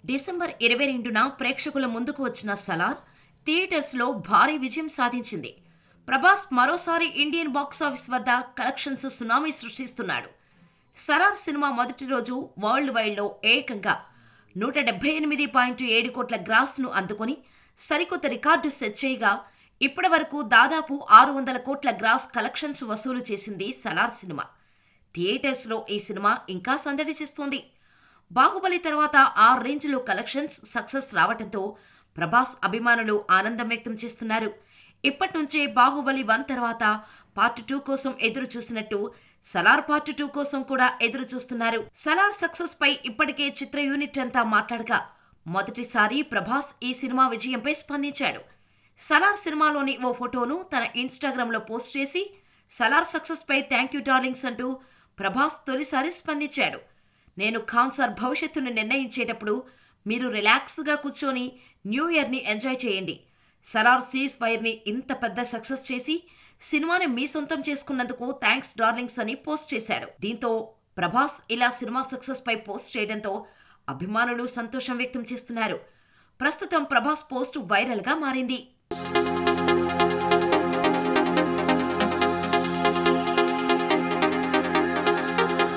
December 22న ప్రేక్షకుల ముందుకు వచ్చిన సలార్ థియేటర్స్లో భారీ విజయం సాధించింది. ప్రభాస్ మరోసారి ఇండియన్ బాక్సాఫీస్ వద్ద కలెక్షన్స్ సునామీ సృష్టిస్తున్నాడు. సలార్ సినిమా మొదటి రోజు వరల్డ్ వైడ్లో ఏకంగా 178.7 కోట్ల గ్రాస్ను అందుకొని సరికొత్త రికార్డు సెట్ చేయగా ఇప్పటి వరకు దాదాపు 600 కోట్ల గ్రాస్ కలెక్షన్స్ వసూలు చేసింది సలార్ సినిమా. థియేటర్స్లో ఈ సినిమా ఇంకా సందడి చేస్తోంది. బాహుబలి తర్వాత ఆ రేంజ్లో కలెక్షన్స్ సక్సెస్ రావడంతో ప్రభాస్ అభిమానులు ఆనందం వ్యక్తం చేస్తున్నారు. ఇప్పటి నుంచే బాహుబలి 1 తర్వాత పార్ట్ 2 కోసం ఎదురు చూసినట్టు సలార్ పార్ట్ 2 కోసం కూడా ఎదురు చూస్తున్నారు. సలార్ సక్సెస్ పై ఇప్పటికే చిత్ర యూనిట్ అంతా మాట్లాడగా మొదటిసారి ప్రభాస్ ఈ సినిమా విజయంపై స్పందించాడు. సలార్ సినిమాలోని ఓ ఫోటోను తన ఇన్స్టాగ్రామ్లో పోస్ట్ చేసి సలార్ సక్సెస్ పై థ్యాంక్ యూ డార్లింగ్స్ అంటూ ప్రభాస్ తొలిసారి స్పందించాడు. నేను ఖాన్ సార్ భవిష్యత్తును నిర్ణయించేటప్పుడు మీరు రిలాక్స్గా కూర్చొని న్యూ ఇయర్ని ఎంజాయ్ చేయండి. సలార్ సీజ్ ఫైర్ని ఇంత పెద్ద సక్సెస్ చేసి సినిమాని మీ సొంతం చేసుకున్నందుకు థ్యాంక్స్ డార్లింగ్స్ అని పోస్ట్ చేశాడు. దీంతో ప్రభాస్ ఇలా సినిమా సక్సెస్ పై పోస్ట్ చేయడంతో అభిమానులు సంతోషం వ్యక్తం చేస్తున్నారు. ప్రస్తుతం ప్రభాస్ పోస్ట్ వైరల్గా మారింది.